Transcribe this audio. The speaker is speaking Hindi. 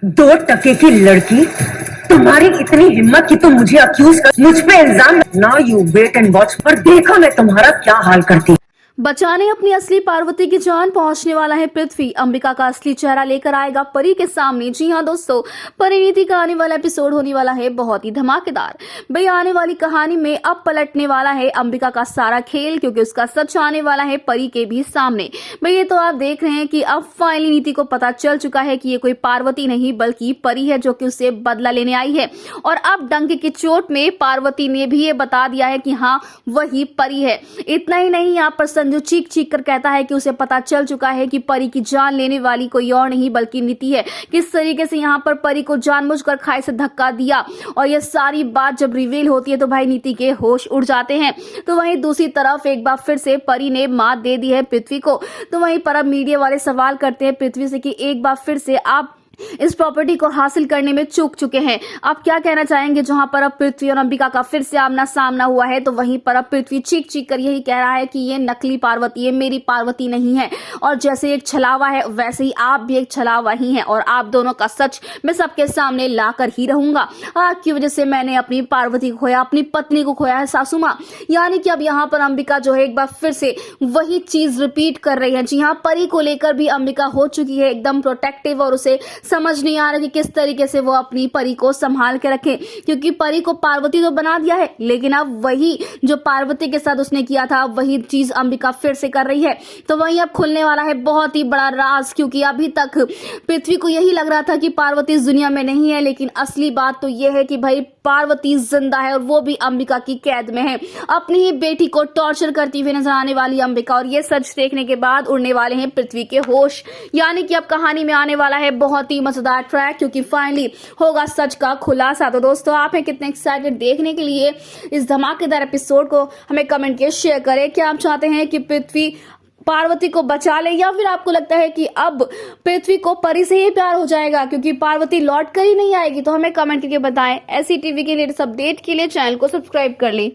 दो टके की लड़की, तुम्हारी इतनी हिम्मत कि तुम मुझे अक्यूज कर, मुझ पे इल्जाम। Now you wait and watch, पर देखो मैं तुम्हारा क्या हाल करती। बचाने अपनी असली पार्वती की जान पहुंचने वाला है पृथ्वी। अंबिका का असली चेहरा लेकर आएगा परी के सामने। जी हां दोस्तों, परिणीति का आने वाला एपिसोड होने वाला है बहुत ही धमाकेदार। भाई आने वाली कहानी में अब पलटने वाला है अंबिका का सारा खेल, क्योंकि उसका सच आने वाला है परी के भी सामने। भाई ये तो आप देख रहे हैं कि अब फाइनली नीति को पता चल चुका है कि ये कोई पार्वती नहीं बल्कि परी है, जो कि उससे बदला लेने आई है। और अब डंके की चोट में पार्वती ने भी ये बता दिया है कि हाँ वही परी है। इतना ही नहीं, यहाँ पर संजू चीख चीख कर कहता है कि उसे पता चल चुका है कि परी की जान लेने वाली कोई और नहीं बल्कि नीति है। किस तरीके से यहाँ पर परी को जानबूझकर खाई से धक्का दिया, और ये सारी बात जब रिवील होती है तो भाई नीति के होश उड़ जाते हैं। तो वहीं दूसरी तरफ एक बार फिर से परी ने मात दे दी है पृथ्वी को। तो वहीं पर अब मीडिया वाले सवाल करते हैं पृथ्वी से कि एक बार फिर से आप इस प्रॉपर्टी को हासिल करने में चूक चुके हैं। आप क्या कहना चाहेंगे? जहां पर अब पृथ्वी और अंबिका का फिर से आमना सामना हुआ है, तो वहीं पर अब पृथ्वी चीख चीख कर यही कह रहा है कि ये नकली पार्वती है, मेरी पार्वती नहीं है। और जैसे एक छलावा है वैसे ही आप भी एक छलावा ही हैं, और आप दोनों का सच मैं सबके सामने ला कर ही रहूंगा। आपकी वजह से मैंने अपनी पार्वती को खोया, अपनी पत्नी को खोया है सासू माँ। यानी कि अब यहाँ पर अंबिका जो है एक बार फिर से वही चीज रिपीट कर रही है। जी हाँ, परी को लेकर भी अंबिका हो चुकी है एकदम प्रोटेक्टिव, और उसे समझ नहीं आ रहा कि किस तरीके से वो अपनी परी को संभाल के रखे, क्योंकि परी को पार्वती तो बना दिया है, लेकिन अब वही जो पार्वती के साथ उसने किया था वही चीज अंबिका फिर से कर रही है। तो वहीं अब खुलने वाला है बहुत ही बड़ा राज, क्योंकि अभी तक पृथ्वी को यही लग रहा था कि पार्वती इस दुनिया में नहीं है, लेकिन असली बात तो यह है कि भाई पार्वती जिंदा है, और वो भी अंबिका की कैद में है। अपनी ही बेटी को टॉर्चर करती हुई नजर आने वाली अंबिका, और ये सच देखने के बाद उड़ने वाले हैं पृथ्वी के होश। यानी कि अब कहानी में आने वाला है बहुत ही मजेदार ट्रैक, क्योंकि फाइनली होगा सच का खुलासा। तो दोस्तों, आप हैं कितने एक्साइटेड देखने के लिए इस धमाकेदार एपिसोड को? हमें कमेंट के शेयर करें। क्या आप चाहते हैं कि पृथ्वी पार्वती को बचा ले, या फिर आपको लगता है कि अब पृथ्वी को परी से ही प्यार हो जाएगा क्योंकि पार्वती लौट कर ही नहीं आएगी? तो हमें कमेंट करके बताएं। ऐसी टीवी के लेटेस्ट अपडेट के लिए चैनल को सब्सक्राइब कर लें।